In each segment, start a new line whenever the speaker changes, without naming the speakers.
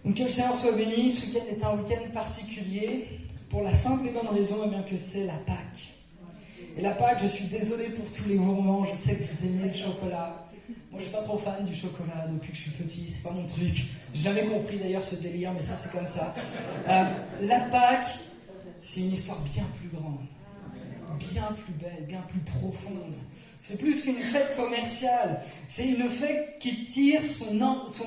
Donc que le Seigneur soit béni, ce week-end est un week-end particulier, pour la simple et bonne raison que c'est la Pâque. Et la Pâque, je suis désolé pour tous les gourmands, je sais que vous aimez le chocolat. Moi je suis pas trop fan du chocolat depuis que je suis petit, c'est pas mon truc. J'ai jamais compris d'ailleurs ce délire, mais ça c'est comme ça. La Pâque, c'est une histoire bien plus grande, bien plus belle, bien plus profonde. C'est plus qu'une fête commerciale, c'est une fête qui tire son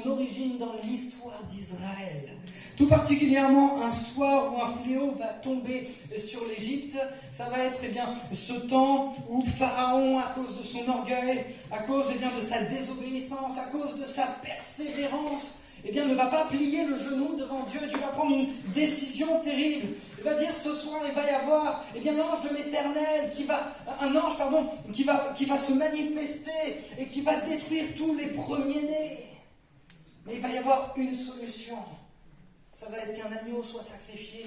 origine dans l'histoire d'Israël. Tout particulièrement un soir où un fléau va tomber sur l'Égypte, ça va être ce temps où Pharaon, à cause de son orgueil, à cause de sa désobéissance, à cause de sa persévérance, ne va pas plier le genou devant Dieu. Dieu va prendre une décision terrible. Il va dire ce soir, il va y avoir l'ange de l'Éternel qui va se manifester et qui va détruire tous les premiers-nés. Mais il va y avoir une solution. Ça va être qu'un agneau soit sacrifié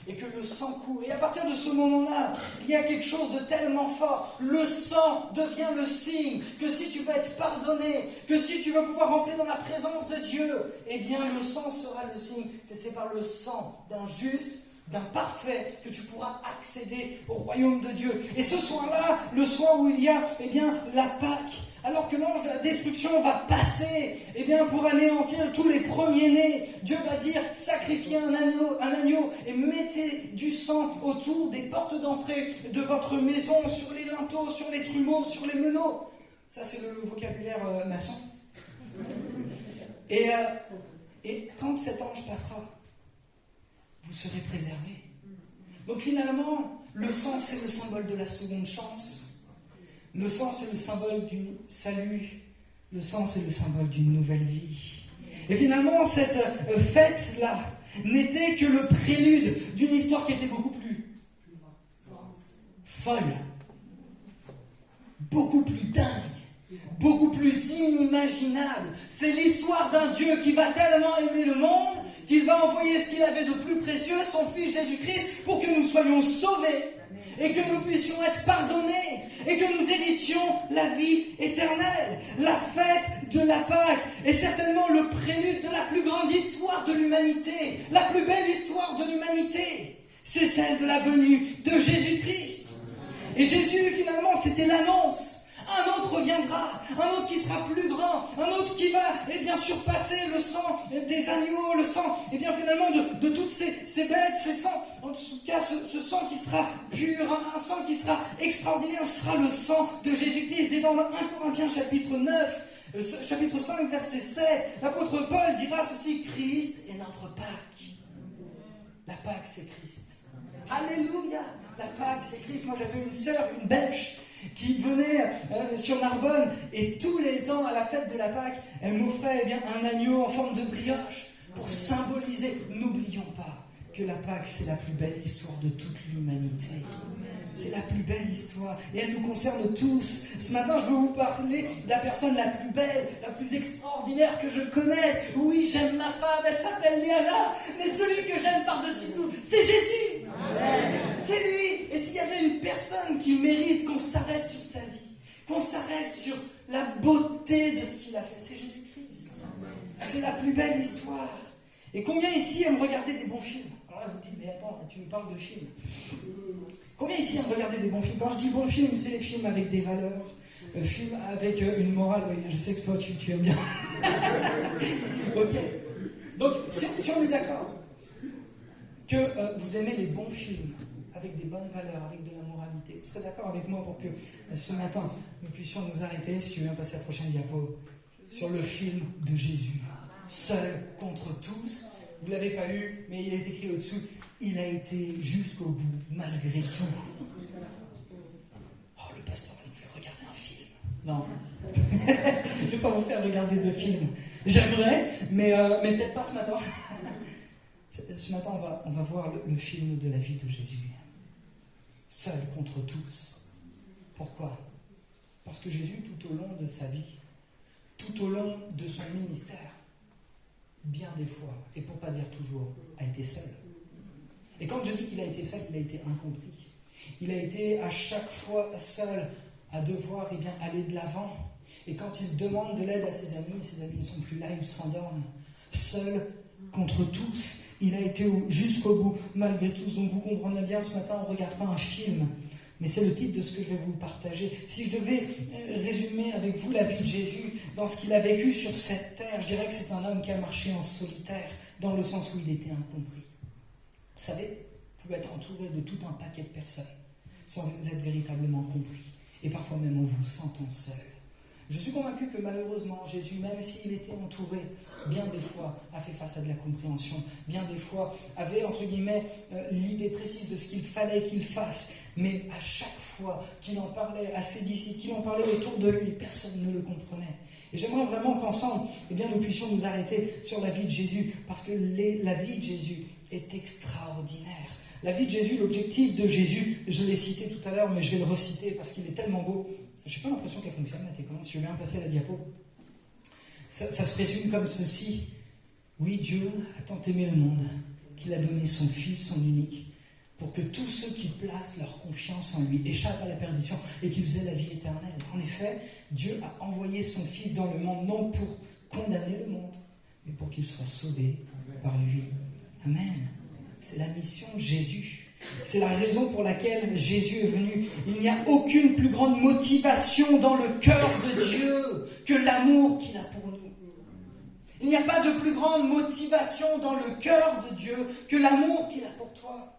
et que le sang coule. Et à partir de ce moment-là, il y a quelque chose de tellement fort. Le sang devient le signe que si tu veux être pardonné, que si tu veux pouvoir rentrer dans la présence de Dieu, le sang sera le signe que c'est par le sang d'un juste, d'un parfait, que tu pourras accéder au royaume de Dieu. Et ce soir-là, le soir où il y a la Pâque, alors que l'ange de la destruction va passer pour anéantir tous les premiers-nés, Dieu va dire sacrifiez un agneau et mettez du sang autour des portes d'entrée de votre maison, sur les linteaux, sur les trumeaux, sur les meneaux. Ça c'est le vocabulaire maçon. Et quand cet ange passera, vous serez préservés. Donc finalement, le sang c'est le symbole de la seconde chance. Le sang, c'est le symbole du salut. Le sang, c'est le symbole d'une nouvelle vie. Et finalement, cette fête-là n'était que le prélude d'une histoire qui était beaucoup plus folle, beaucoup plus dingue, beaucoup plus inimaginable. C'est l'histoire d'un Dieu qui va tellement aimer le monde qu'il va envoyer ce qu'il avait de plus précieux, son Fils Jésus-Christ, pour que nous soyons sauvés. Et que nous puissions être pardonnés, et que nous héritions la vie éternelle. La fête de la Pâque est certainement le prélude de la plus grande histoire de l'humanité, la plus belle histoire de l'humanité. C'est celle de la venue de Jésus-Christ. Et Jésus, finalement, c'était l'annonce. Un autre viendra, un autre qui sera plus grand, un autre qui va surpasser le sang des agneaux, le sang finalement de toutes ces bêtes, ces sangs. En tout cas, ce sang qui sera pur, un sang qui sera extraordinaire, ce sera le sang de Jésus-Christ. Et dans 1 Corinthiens chapitre 9, chapitre 5, verset 7, l'apôtre Paul dira ceci: Christ est notre Pâque. La Pâque, c'est Christ. Alléluia! La Pâque, c'est Christ. Moi, j'avais une sœur, une Belge, qui venait sur Narbonne, et tous les ans à la fête de la Pâque, elle m'offrait un agneau en forme de brioche pour symboliser. N'oublions pas que la Pâque, c'est la plus belle histoire de toute l'humanité. C'est la plus belle histoire et elle nous concerne tous. Ce matin, je veux vous parler de la personne la plus belle, la plus extraordinaire que je connaisse. Oui, j'aime ma femme, elle s'appelle Léana, mais celui que j'aime par-dessus tout, c'est Jésus. Amen. C'est lui. Et s'il y a bien une personne qui mérite qu'on s'arrête sur sa vie, qu'on s'arrête sur la beauté de ce qu'il a fait, c'est Jésus-Christ. C'est la plus belle histoire. Et combien ici aiment regarder des bons films? Alors là, vous dites, mais attends, tu me parles de films. Combien ici aiment regarder des bons films? Quand je dis bons films, c'est les films avec des valeurs, films avec une morale. Oui, je sais que toi, tu aimes bien. Ok. Donc, si on est d'accord que vous aimez les bons films avec des bonnes valeurs, avec de la moralité, vous serez d'accord avec moi pour que ce matin, nous puissions nous arrêter, si tu veux bien passer à la prochaine diapo, sur le film de Jésus, seul contre tous. Vous ne l'avez pas lu, mais il est écrit au-dessous. Il a été jusqu'au bout, malgré tout. Oh, le pasteur va nous faire regarder un film. Non. Je ne vais pas vous faire regarder de films. J'aimerais, mais peut-être pas ce matin. Ce matin, on va voir le film de la vie de Jésus. Seul contre tous. Pourquoi? Parce que Jésus, tout au long de sa vie, tout au long de son ministère, bien des fois, et pour ne pas dire toujours, a été seul. Et quand je dis qu'il a été seul, il a été incompris. Il a été à chaque fois seul à devoir aller de l'avant. Et quand il demande de l'aide à ses amis ne sont plus là, ils s'endorment. Seul contre tous. Il a été jusqu'au bout, malgré tous. Donc vous comprenez bien, ce matin, on ne regarde pas un film. Mais c'est le titre de ce que je vais vous partager. Si je devais résumer avec vous la vie de Jésus dans ce qu'il a vécu sur cette terre, je dirais que c'est un homme qui a marché en solitaire, dans le sens où il était incompris. Vous savez, vous pouvez être entouré de tout un paquet de personnes sans vous être véritablement compris, et parfois même en vous sentant seul. Je suis convaincu que malheureusement, Jésus, même s'il était entouré, bien des fois a fait face à de la compréhension, bien des fois avait, entre guillemets, l'idée précise de ce qu'il fallait qu'il fasse, mais à chaque fois qu'il en parlait à ses disciples, qu'il en parlait autour de lui, personne ne le comprenait. Et j'aimerais vraiment qu'ensemble, nous puissions nous arrêter sur la vie de Jésus, parce que la vie de Jésus est extraordinaire. La vie de Jésus, l'objectif de Jésus, je l'ai cité tout à l'heure, mais je vais le reciter parce qu'il est tellement beau. Je n'ai pas l'impression qu'elle fonctionne, la télécommande. Si je veux bien passer la diapo. Ça se résume comme ceci. Oui, Dieu a tant aimé le monde qu'il a donné son Fils, son unique, pour que tous ceux qui placent leur confiance en lui échappent à la perdition et qu'ils aient la vie éternelle. En effet, Dieu a envoyé son Fils dans le monde, non pour condamner le monde, mais pour qu'il soit sauvé par lui. Amen. C'est la mission de Jésus. C'est la raison pour laquelle Jésus est venu. Il n'y a aucune plus grande motivation dans le cœur de Dieu que l'amour qu'il a pour nous. Il n'y a pas de plus grande motivation dans le cœur de Dieu que l'amour qu'il a pour toi.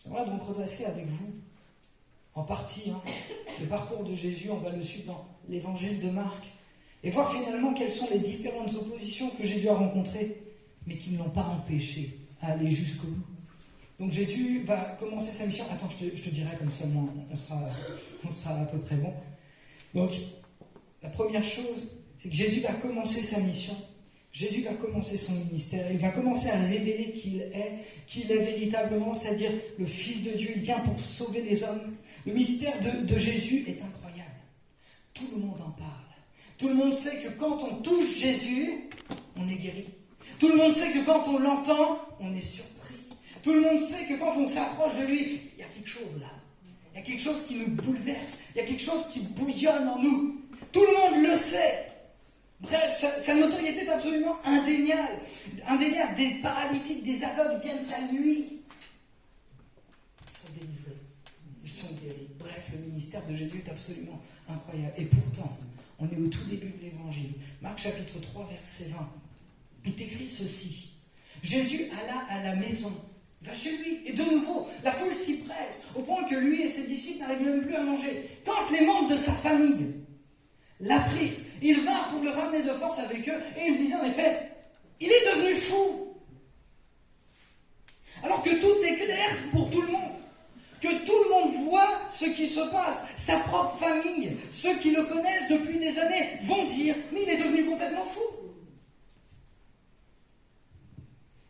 J'aimerais donc retracer avec vous, en partie, le parcours de Jésus. On va le suivre dans l'évangile de Marc. Et voir finalement quelles sont les différentes oppositions que Jésus a rencontrées, mais qui ne l'ont pas empêché à aller jusqu'au bout. Donc Jésus va commencer sa mission. Attends, je te dirai comme ça, on sera à peu près bon. Donc, la première chose, c'est que Jésus va commencer sa mission. Jésus va commencer son ministère. Il va commencer à révéler qu'il est véritablement, c'est-à-dire le Fils de Dieu. Il vient pour sauver les hommes. Le mystère de Jésus est incroyable. Tout le monde en parle. Tout le monde sait que quand on touche Jésus, on est guéri. Tout le monde sait que quand on l'entend, on est surpris. Tout le monde sait que quand on s'approche de lui, il y a quelque chose là. Il y a quelque chose qui nous bouleverse. Il y a quelque chose qui bouillonne en nous. Tout le monde le sait. Bref, sa notoriété est absolument indéniable. Indéniable. Des paralytiques, des aveugles viennent à lui. Ils sont délivrés. Ils sont guéris. Bref, le ministère de Jésus est absolument incroyable. Et pourtant, on est au tout début de l'évangile. Marc chapitre 3, verset 20. Il est écrit ceci. Jésus alla à la maison, va chez lui. Et de nouveau, la foule s'y presse, au point que lui et ses disciples n'arrivent même plus à manger. Quand les membres de sa famille l'apprirent, ils vinrent pour le ramener de force avec eux, et ils disaient en effet, il est devenu fou. Alors que tout est clair pour tout le monde. Que tout le monde voit ce qui se passe. Sa propre famille, ceux qui le connaissent depuis des années, vont dire « Mais il est devenu complètement fou !»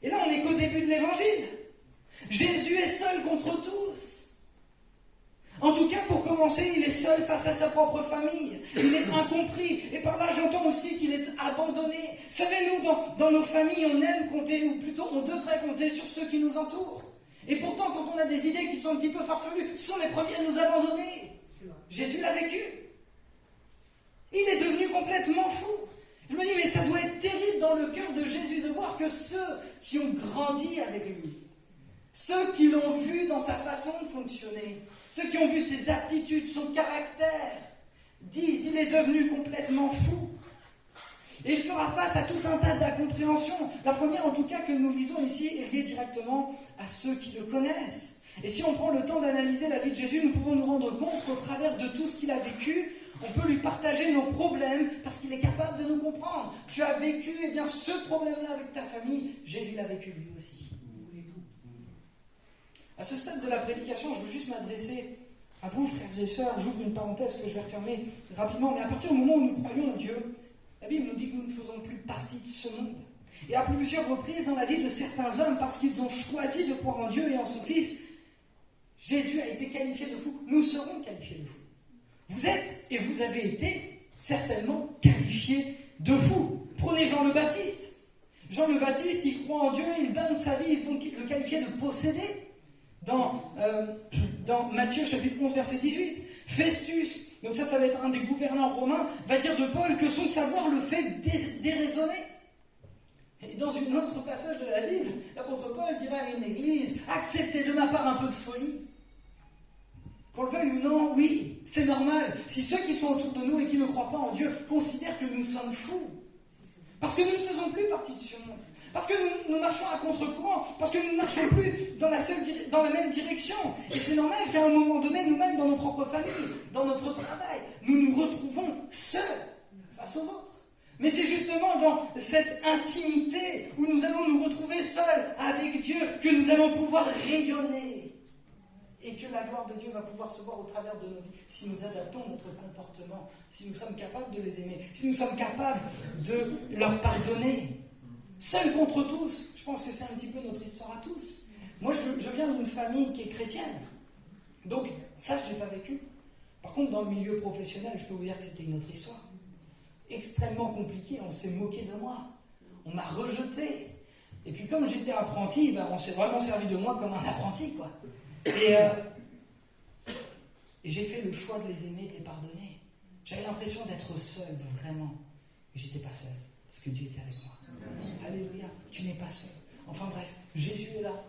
Et là, on n'est qu'au début de l'évangile. Jésus est seul contre tous. En tout cas, pour commencer, il est seul face à sa propre famille. Il est incompris. Et par là, j'entends aussi qu'il est abandonné. Vous savez, nous, dans nos familles, on aime compter, ou plutôt, on devrait compter sur ceux qui nous entourent. Et pourtant, quand on a des idées qui sont un petit peu farfelues, ce sont les premiers à nous abandonner. Jésus l'a vécu. Il est devenu complètement fou. Je me dis, mais ça doit être terrible dans le cœur de Jésus de voir que ceux qui ont grandi avec lui, ceux qui l'ont vu dans sa façon de fonctionner, ceux qui ont vu ses aptitudes, son caractère, disent, il est devenu complètement fou. Et il fera face à tout un tas d'incompréhensions. La première, en tout cas, que nous lisons ici, est liée directement à ceux qui le connaissent. Et si on prend le temps d'analyser la vie de Jésus, nous pouvons nous rendre compte qu'au travers de tout ce qu'il a vécu, on peut lui partager nos problèmes parce qu'il est capable de nous comprendre. Tu as vécu, ce problème-là avec ta famille, Jésus l'a vécu lui aussi. À ce stade de la prédication, je veux juste m'adresser à vous, frères et sœurs. J'ouvre une parenthèse que je vais refermer rapidement. Mais à partir du moment où nous croyons en Dieu, la Bible nous dit que nous ne faisons plus partie de ce monde. Et à plusieurs reprises dans la vie de certains hommes, parce qu'ils ont choisi de croire en Dieu et en son Fils, Jésus a été qualifié de fou. Nous serons qualifiés de fou. Vous êtes et vous avez été certainement qualifiés de fou. Prenez Jean le Baptiste. Jean le Baptiste, il croit en Dieu, il donne sa vie, ils vont le qualifier de possédé. Dans Matthieu chapitre 11, verset 18. Festus, donc ça va être un des gouverneurs romains, va dire de Paul que son savoir le fait déraisonner. Et dans un autre passage de la Bible, l'apôtre Paul dira à une église, acceptez de ma part un peu de folie. Qu'on le veuille ou non, oui, c'est normal. Si ceux qui sont autour de nous et qui ne croient pas en Dieu considèrent que nous sommes fous, parce que nous ne faisons plus partie de ce monde, parce que nous marchons à contre-courant, parce que nous ne marchons plus dans la même direction. Et c'est normal qu'à un moment donné, nous-mêmes, dans nos propres familles, dans notre travail, nous nous retrouvons seuls face aux autres. Mais c'est justement dans cette intimité où nous allons nous retrouver seuls avec Dieu que nous allons pouvoir rayonner. Et que la gloire de Dieu va pouvoir se voir au travers de nos vies si nous adaptons notre comportement, si nous sommes capables de les aimer, si nous sommes capables de leur pardonner. Seuls contre tous, je pense que c'est un petit peu notre histoire à tous. Moi, je viens d'une famille qui est chrétienne. Donc, ça, je ne l'ai pas vécu. Par contre, dans le milieu professionnel, je peux vous dire que c'était une autre histoire. Extrêmement compliquée, on s'est moqué de moi. On m'a rejeté. Et puis, comme j'étais apprenti, on s'est vraiment servi de moi comme un apprenti, quoi. Et j'ai fait le choix de les aimer, de les pardonner. J'avais l'impression d'être seul, vraiment. Mais je n'étais pas seul, parce que Dieu était avec moi. Alléluia, tu n'es pas seul. Enfin bref, Jésus est là.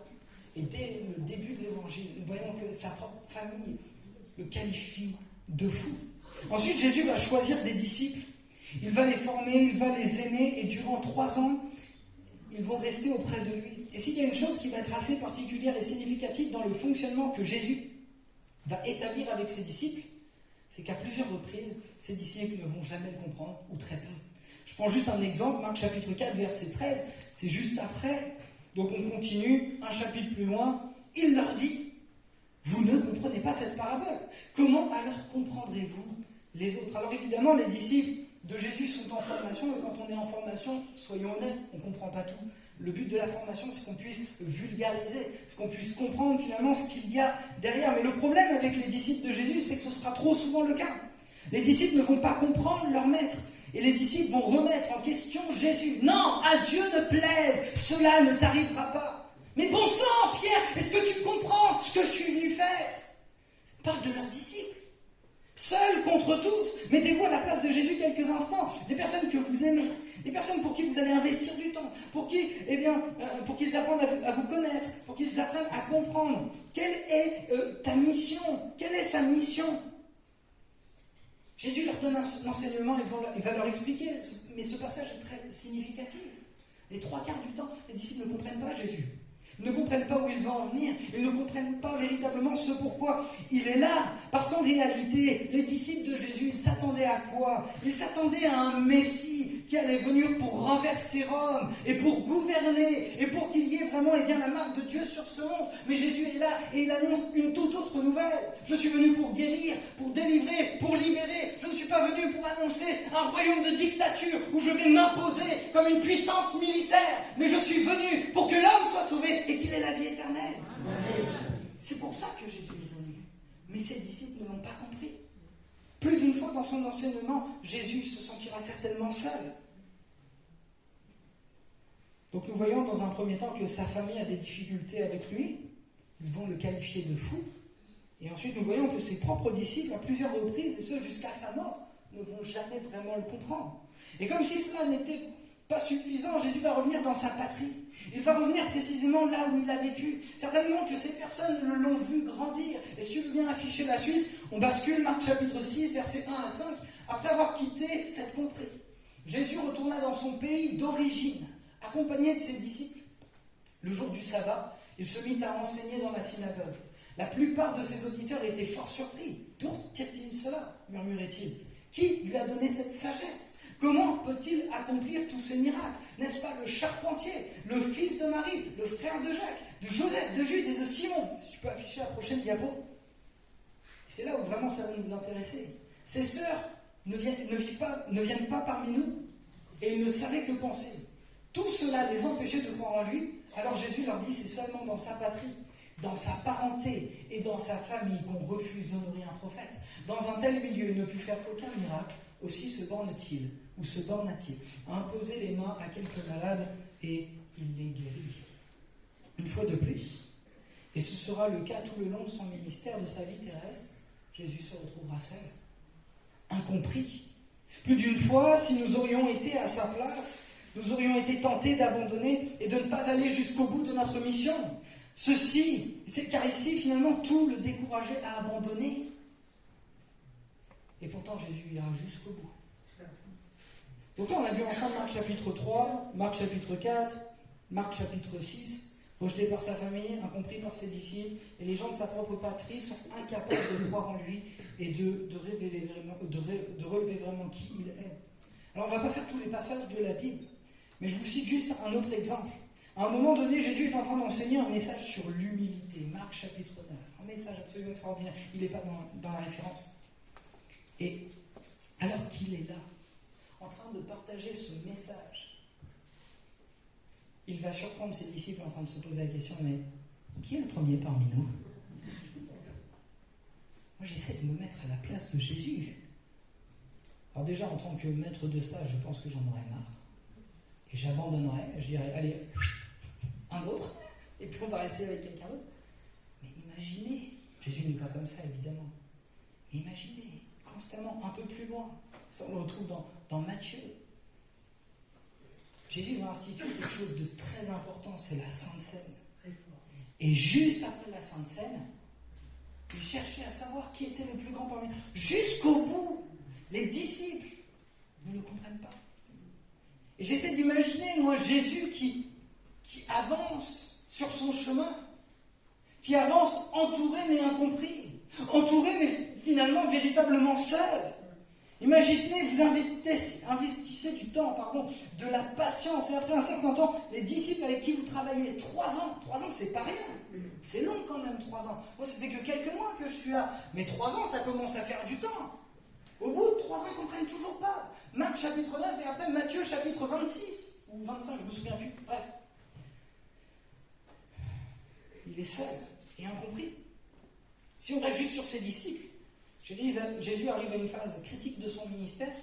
Et dès le début de l'évangile, nous voyons que sa propre famille le qualifie de fou. Ensuite, Jésus va choisir des disciples. Il va les former, il va les aimer, et durant 3 ans, ils vont rester auprès de lui. Et s'il y a une chose qui va être assez particulière et significative dans le fonctionnement que Jésus va établir avec ses disciples, c'est qu'à plusieurs reprises, ses disciples ne vont jamais le comprendre, ou très peu. Je prends juste un exemple, Marc chapitre 4, verset 13, c'est juste après. Donc on continue, un chapitre plus loin. Il leur dit, vous ne comprenez pas cette parabole. Comment alors comprendrez-vous les autres? Alors évidemment, les disciples de Jésus sont en formation, et quand on est en formation, soyons honnêtes, on ne comprend pas tout. Le but de la formation, c'est qu'on puisse vulgariser, c'est qu'on puisse comprendre finalement ce qu'il y a derrière. Mais le problème avec les disciples de Jésus, c'est que ce sera trop souvent le cas. Les disciples ne vont pas comprendre leur maître. Et les disciples vont remettre en question Jésus. Non, à Dieu ne plaise, cela ne t'arrivera pas. Mais bon sang, Pierre, est-ce que tu comprends ce que je suis venu faire? Parle de leurs disciples. Seuls contre tous. Mettez-vous à la place de Jésus quelques instants. Des personnes que vous aimez, des personnes pour qui vous allez investir du temps, pour qu'ils apprennent à vous connaître, pour qu'ils apprennent à comprendre. Quelle est ta mission? Quelle est sa mission? Jésus leur donne un enseignement, il va leur expliquer, mais ce passage est très significatif. Les 3 quarts du temps, les disciples ne comprennent pas Jésus. Ils ne comprennent pas où il va en venir. Ils ne comprennent pas véritablement ce pourquoi il est là. Parce qu'en réalité, les disciples de Jésus, ils s'attendaient à quoi? Ils s'attendaient à un Messie qui allait venir pour renverser Rome et pour gouverner et pour qu'il y ait vraiment la marque de Dieu sur ce monde. Mais Jésus est là et il annonce une toute autre nouvelle. Je suis venu pour guérir, pour délivrer, pour libérer. Je ne suis pas venu pour annoncer un royaume de dictature où je vais m'imposer comme une puissance militaire. Mais je suis venu pour que l'homme soit sauvé et qu'il ait la vie éternelle. C'est pour ça que Jésus est venu. Mais ses disciples ne l'ont pas compris. Plus d'une fois dans son enseignement, Jésus se sentira certainement seul. Donc nous voyons dans un premier temps que sa famille a des difficultés avec lui. Ils vont le qualifier de fou. Et ensuite nous voyons que ses propres disciples, à plusieurs reprises, et ce jusqu'à sa mort, ne vont jamais vraiment le comprendre. Et comme si cela n'était pas suffisant, Jésus va revenir dans sa patrie. Il va revenir précisément là où il a vécu. Certainement que ces personnes l'ont vu grandir. Et si tu veux bien afficher la suite, on bascule Marc chapitre 6, versets 1 à 5. Après avoir quitté cette contrée, Jésus retourna dans son pays d'origine, accompagné de ses disciples. Le jour du sabbat, il se mit à enseigner dans la synagogue. La plupart de ses auditeurs étaient fort surpris. D'où tire-t-il cela? Murmurait-il. Qui lui a donné cette sagesse? Comment peut-il accomplir tous ces miracles? N'est-ce pas le charpentier, le fils de Marie, le frère de Jacques, de Joseph, de Jude et de Simon? Si tu peux afficher la prochaine diapo. C'est là où vraiment ça va nous intéresser. Ses sœurs ne viennent pas parmi nous et ils ne savaient que penser. Tout cela les empêchait de croire en lui. Alors Jésus leur dit, c'est seulement dans sa patrie, dans sa parenté et dans sa famille qu'on refuse d'honorer un prophète. Dans un tel milieu, il ne put faire aucun miracle. Aussi se borna-t-il à imposer les mains à quelques malades et il les guérit. Une fois de plus, et ce sera le cas tout le long de son ministère, de sa vie terrestre, Jésus se retrouvera seul, incompris. Plus d'une fois, si nous aurions été à sa place, nous aurions été tentés d'abandonner et de ne pas aller jusqu'au bout de notre mission. Car ici, finalement, tout le décourageait à abandonner. Et pourtant, Jésus ira jusqu'au bout. Donc là, on a vu ensemble Marc chapitre 3, Marc chapitre 4, Marc chapitre 6, rejeté par sa famille, incompris par ses disciples, et les gens de sa propre patrie sont incapables de croire en lui et de relever vraiment qui il est. Alors, on ne va pas faire tous les passages de la Bible, mais je vous cite juste un autre exemple. À un moment donné, Jésus est en train d'enseigner un message sur l'humilité. Marc chapitre 9, un message absolument extraordinaire. Il n'est pas dans la référence. Et alors qu'il est là, en train de partager ce message, il va surprendre ses disciples en train de se poser la question, mais qui est le premier parmi nous? Moi, j'essaie de me mettre à la place de Jésus. Alors déjà, en tant que maître de stage, je pense que j'en aurais marre. Et j'abandonnerais, je dirais, allez, un autre, et puis on va rester avec quelqu'un d'autre. Mais imaginez, Jésus n'est pas comme ça, évidemment. Mais imaginez, constamment, un peu plus loin. Ça, on le retrouve dans Matthieu. Jésus va instituer quelque chose de très important, c'est la Sainte Seine. Et juste après la Sainte Seine, il cherchait à savoir qui était le plus grand parmi eux. Jusqu'au bout, les disciples ne le comprennent pas. Et j'essaie d'imaginer, moi, Jésus qui avance sur son chemin, qui avance entouré mais incompris, entouré mais finalement véritablement seul. Imaginez, vous investissez du temps, de la patience, et après un certain temps, les disciples avec qui vous travaillez, 3 ans, c'est pas rien, c'est long quand même 3 ans. Moi ça fait que quelques mois que je suis là, mais 3 ans ça commence à faire du temps. Au bout de 3 ans, ils ne comprennent toujours pas. Marc chapitre 9 et après Matthieu chapitre 26, ou 25, je ne me souviens plus, bref. Il est seul et incompris. Si on reste juste sur ses disciples, Jésus arrive à une phase critique de son ministère,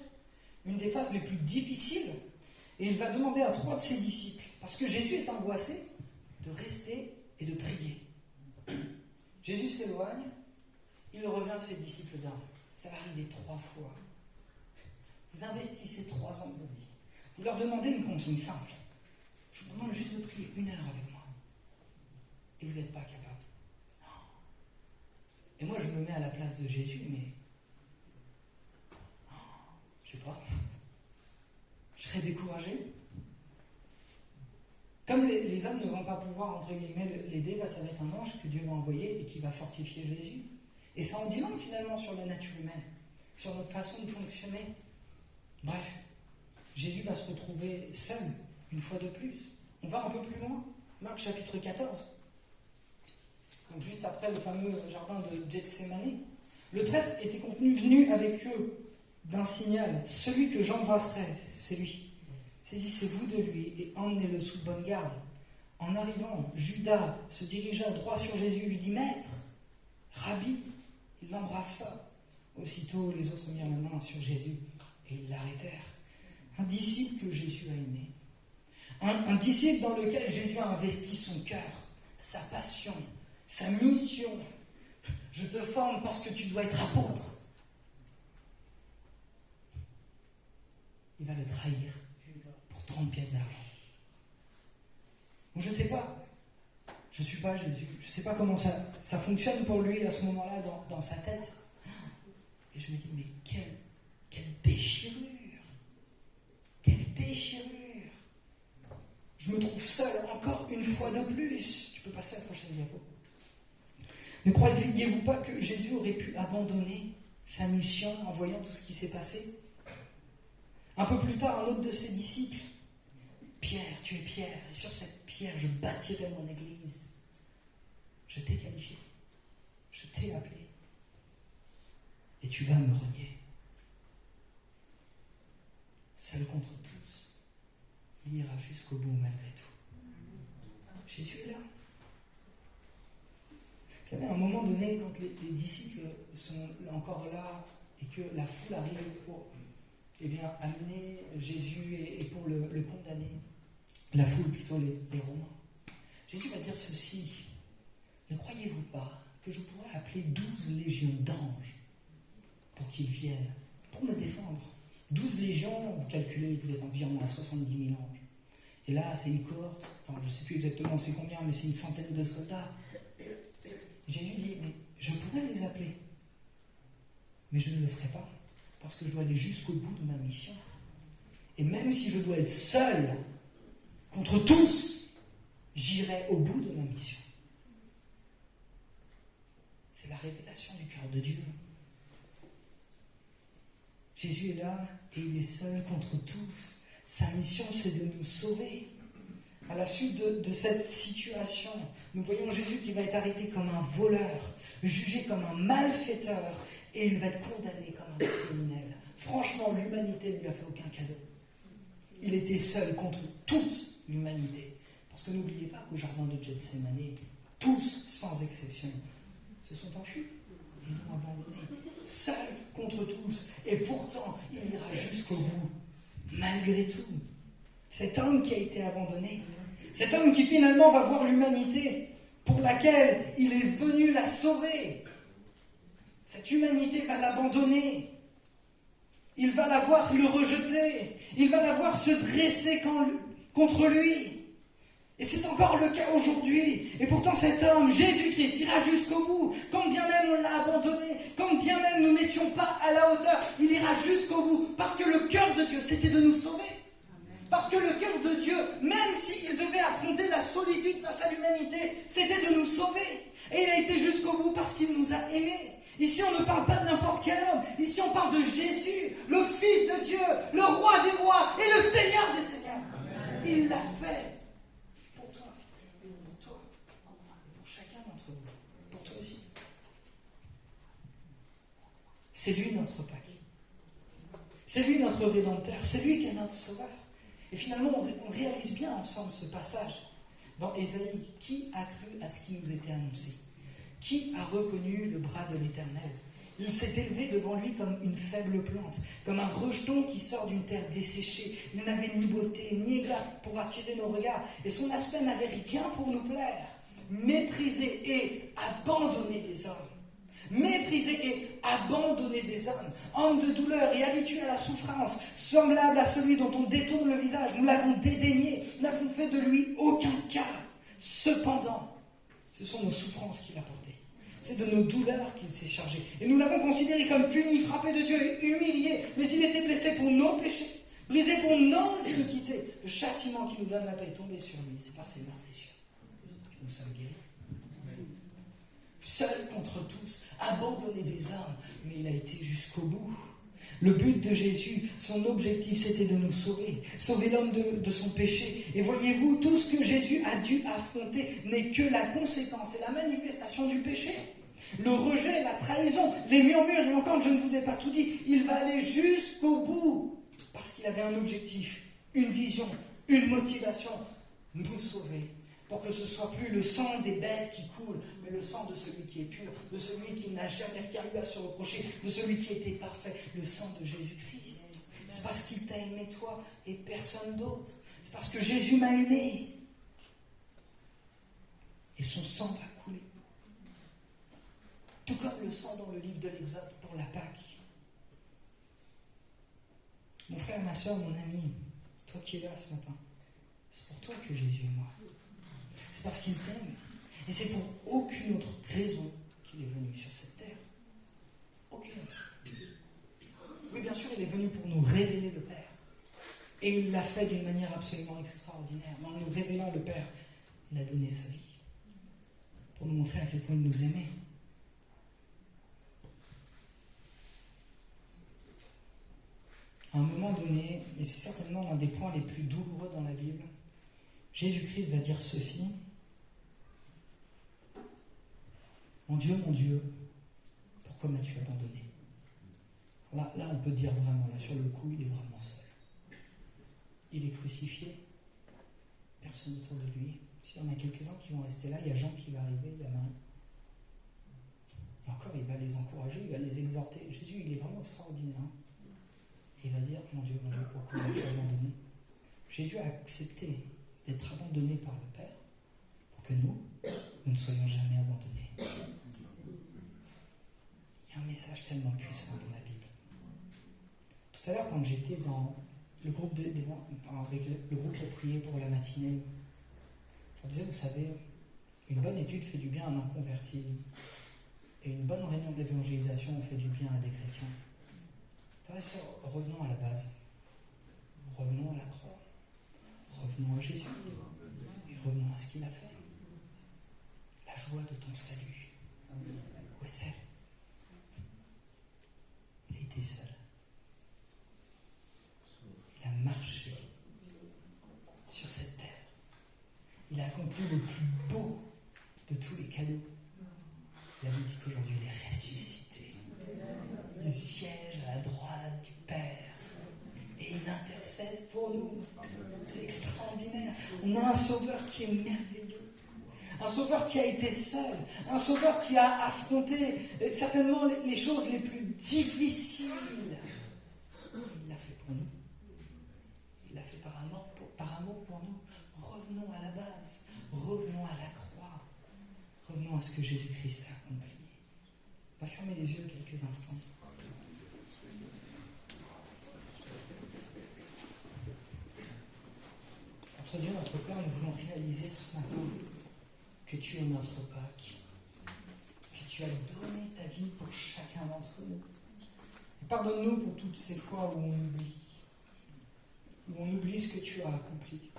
une des phases les plus difficiles, et il va demander à 3 de ses disciples, parce que Jésus est angoissé, de rester et de prier. Jésus s'éloigne, il revient avec ses disciples d'un. Ça va arriver 3 fois. Vous investissez 3 ans de votre vie. Vous leur demandez une consigne simple. Je vous demande juste de prier 1 heure avec moi. Et vous n'êtes pas capable. Et moi, je me mets à la place de Jésus, mais... je sais pas. Je serais découragé. Comme les hommes ne vont pas pouvoir, entre guillemets, l'aider, ça va être un ange que Dieu va envoyer et qui va fortifier Jésus. Et ça en dit long, finalement, sur la nature humaine, sur notre façon de fonctionner. Bref, Jésus va se retrouver seul, une fois de plus. On va un peu plus loin. Marc chapitre 14. Donc juste après le fameux jardin de Gethsémani. Le traître était convenu avec eux d'un signal. Celui que j'embrasserai, c'est lui. Saisissez-vous de lui et emmenez-le sous bonne garde. En arrivant, Judas se dirigea droit sur Jésus et lui dit « Maître, Rabbi !» Il l'embrassa. Aussitôt, les autres mirent la main sur Jésus et ils l'arrêtèrent. Un disciple que Jésus a aimé. Un disciple dans lequel Jésus a investi son cœur, sa passion, sa mission. Je te forme parce que tu dois être apôtre. Il va le trahir pour 30 pièces d'argent. Bon, je ne sais pas. Je ne suis pas Jésus. Je ne sais pas comment ça fonctionne pour lui à ce moment-là dans sa tête. Et je me dis, mais quelle déchirure! Quelle déchirure! Je me trouve seul encore une fois de plus. Tu peux passer à la prochaine diapo. Ne croyez-vous pas que Jésus aurait pu abandonner sa mission en voyant tout ce qui s'est passé? Un peu plus tard, un autre de ses disciples, Pierre, tu es Pierre, et sur cette pierre, je bâtirai mon église. Je t'ai qualifié, je t'ai appelé, et tu vas me renier. Seul contre tous, il ira jusqu'au bout malgré tout. Jésus est là. Vous savez, à un moment donné, quand les disciples sont encore là, et que la foule arrive pour amener Jésus et pour le condamner, la foule plutôt, les Romains, Jésus va dire ceci: ne croyez-vous pas que je pourrais appeler 12 légions d'anges qu'ils viennent pour me défendre. 12 légions, vous calculez, vous êtes environ à 70 000 anges. Et là, c'est une cohorte, enfin, je ne sais plus exactement c'est combien, mais c'est une centaine de soldats. Et Jésus dit, mais je pourrais les appeler, mais je ne le ferai pas, parce que je dois aller jusqu'au bout de ma mission. Et même si je dois être seul contre tous, j'irai au bout de ma mission. C'est la révélation du cœur de Dieu. Jésus est là et il est seul contre tous. Sa mission, c'est de nous sauver. À la suite de cette situation, nous voyons Jésus qui va être arrêté comme un voleur, jugé comme un malfaiteur, et il va être condamné comme un criminel. Franchement, l'humanité ne lui a fait aucun cadeau. Il était seul contre toute l'humanité. Parce que n'oubliez pas qu'au jardin de Gethsémane, tous, sans exception, se sont enfuis et l'ont abandonné. Seul contre tous. Et pourtant, il ira jusqu'au bout. Malgré tout. Cet homme qui a été abandonné, cet homme qui finalement va voir l'humanité pour laquelle il est venu la sauver. Cette humanité va l'abandonner. Il va la voir le rejeter. Il va la voir se dresser contre lui. Et c'est encore le cas aujourd'hui. Et pourtant cet homme, Jésus-Christ, ira jusqu'au bout. Quand bien même on l'a abandonné, quand bien même nous n'étions pas à la hauteur, il ira jusqu'au bout. Parce que le cœur de Dieu, c'était de nous sauver. Parce que le cœur de Dieu, même s'il devait affronter la solitude face à l'humanité, c'était de nous sauver. Et il a été jusqu'au bout parce qu'il nous a aimés. Ici, on ne parle pas de n'importe quel homme. Ici, on parle de Jésus, le Fils de Dieu, le Roi des rois et le Seigneur des seigneurs. Amen. Il l'a fait pour toi, et pour chacun d'entre vous, pour toi aussi. C'est lui notre Pâques. C'est lui notre Rédempteur. C'est lui qui est notre Sauveur. Et finalement, on réalise bien ensemble ce passage dans Ésaïe. Qui a cru à ce qui nous était annoncé ? Qui a reconnu le bras de l'Éternel ? Il s'est élevé devant lui comme une faible plante, comme un rejeton qui sort d'une terre desséchée. Il n'avait ni beauté, ni éclat pour attirer nos regards, et son aspect n'avait rien pour nous plaire. Méprisé et abandonné des hommes. Méprisé et abandonné des hommes. Homme de douleur et habitué à la souffrance, semblable à celui dont on détourne le visage. Nous l'avons dédaigné, n'avons fait de lui aucun cas. Cependant, ce sont nos souffrances qu'il a portées. C'est de nos douleurs qu'il s'est chargé. Et nous l'avons considéré comme puni, frappé de Dieu et humilié. Mais il était blessé pour nos péchés, brisé pour nos iniquités. Le châtiment qui nous donne la paix est tombé sur lui. C'est par ses meurtrissures que nous sommes guéris. Seul contre tous, abandonné des hommes, mais il a été jusqu'au bout. Le but de Jésus, son objectif, c'était de nous sauver. Sauver l'homme de son péché. Et voyez-vous, tout ce que Jésus a dû affronter n'est que la conséquence et la manifestation du péché. Le rejet, la trahison, les murmures, et encore, je ne vous ai pas tout dit, il va aller jusqu'au bout. Parce qu'il avait un objectif, une vision, une motivation, nous sauver. Pour que ce ne soit plus le sang des bêtes qui coule, mais le sang de celui qui est pur, de celui qui n'a jamais rien eu à se reprocher, de celui qui était parfait, le sang de Jésus-Christ. C'est parce qu'il t'a aimé toi et personne d'autre. C'est parce que Jésus m'a aimé. Et son sang va couler. Tout comme le sang dans le livre de l'Exode pour la Pâque. Mon frère, ma soeur, mon ami, toi qui es là ce matin, c'est pour toi que Jésus est mort. C'est parce qu'il t'aime. Et c'est pour aucune autre raison qu'il est venu sur cette terre. Aucune autre. Oui, bien sûr, il est venu pour nous révéler le Père. Et il l'a fait d'une manière absolument extraordinaire. Mais en nous révélant le Père, il a donné sa vie. Pour nous montrer à quel point il nous aimait. À un moment donné, et c'est certainement l'un des points les plus douloureux dans la Bible, Jésus-Christ va dire ceci. Mon Dieu, pourquoi m'as-tu abandonné ? Là, on peut dire vraiment, là, sur le coup, il est vraiment seul. Il est crucifié, personne autour de lui. S'il y en a quelques-uns qui vont rester là, il y a Jean qui va arriver, il y a Marie. Et encore, il va les encourager, il va les exhorter. Jésus, il est vraiment extraordinaire. Hein ? Et il va dire, mon Dieu, pourquoi m'as-tu abandonné ? Jésus a accepté d'être abandonné par le Père pour que nous ne soyons jamais abandonnés. Il y a un message tellement puissant dans la Bible. Tout à l'heure, quand j'étais dans le groupe avec le groupe de prière pour la matinée, je leur disais, vous savez, une bonne étude fait du bien à un converti, et une bonne réunion d'évangélisation fait du bien à des chrétiens. Frères et sœurs, revenons à la base. Revenons à la croix. Revenons à Jésus. Et revenons à ce qu'il a fait. La joie de ton salut. Où est-elle? Il a été seul. Il a marché sur cette terre. Il a accompli le plus beau de tous les cadeaux. La Bible dit qu'aujourd'hui il est ressuscité. Il siège à la droite du Père et il intercède pour nous. C'est extraordinaire. On a un sauveur qui est merveilleux. Un sauveur qui a été seul. Un sauveur qui a affronté certainement les choses les plus difficiles. Il l'a fait pour nous. Il l'a fait par amour pour nous. Revenons à la base. Revenons à la croix. Revenons à ce que Jésus-Christ a accompli. On va fermer les yeux quelques instants. Notre Dieu, notre Père, nous voulons réaliser ce matin que tu es notre Pâques, que tu as donné ta vie pour chacun d'entre nous. Et pardonne-nous pour toutes ces fois où on oublie ce que tu as accompli,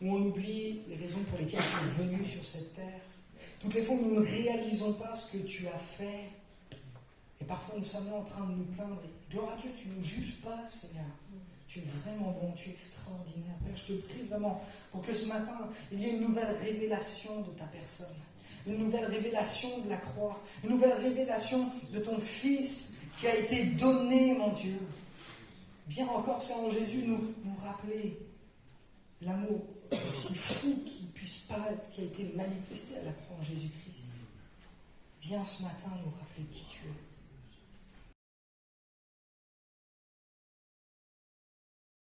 où on oublie les raisons pour lesquelles tu es venu sur cette terre, toutes les fois où nous ne réalisons pas ce que tu as fait, et parfois nous sommes là en train de nous plaindre. Et gloire à Dieu, tu ne nous juges pas, Seigneur. Tu es vraiment bon, tu es extraordinaire. Père, je te prie vraiment pour que ce matin, il y ait une nouvelle révélation de ta personne, une nouvelle révélation de la croix, une nouvelle révélation de ton Fils qui a été donné, mon Dieu. Viens encore, Seigneur Jésus, nous rappeler l'amour si fou qui puisse paraître, qui a été manifesté à la croix en Jésus-Christ. Viens ce matin nous rappeler qui tu es.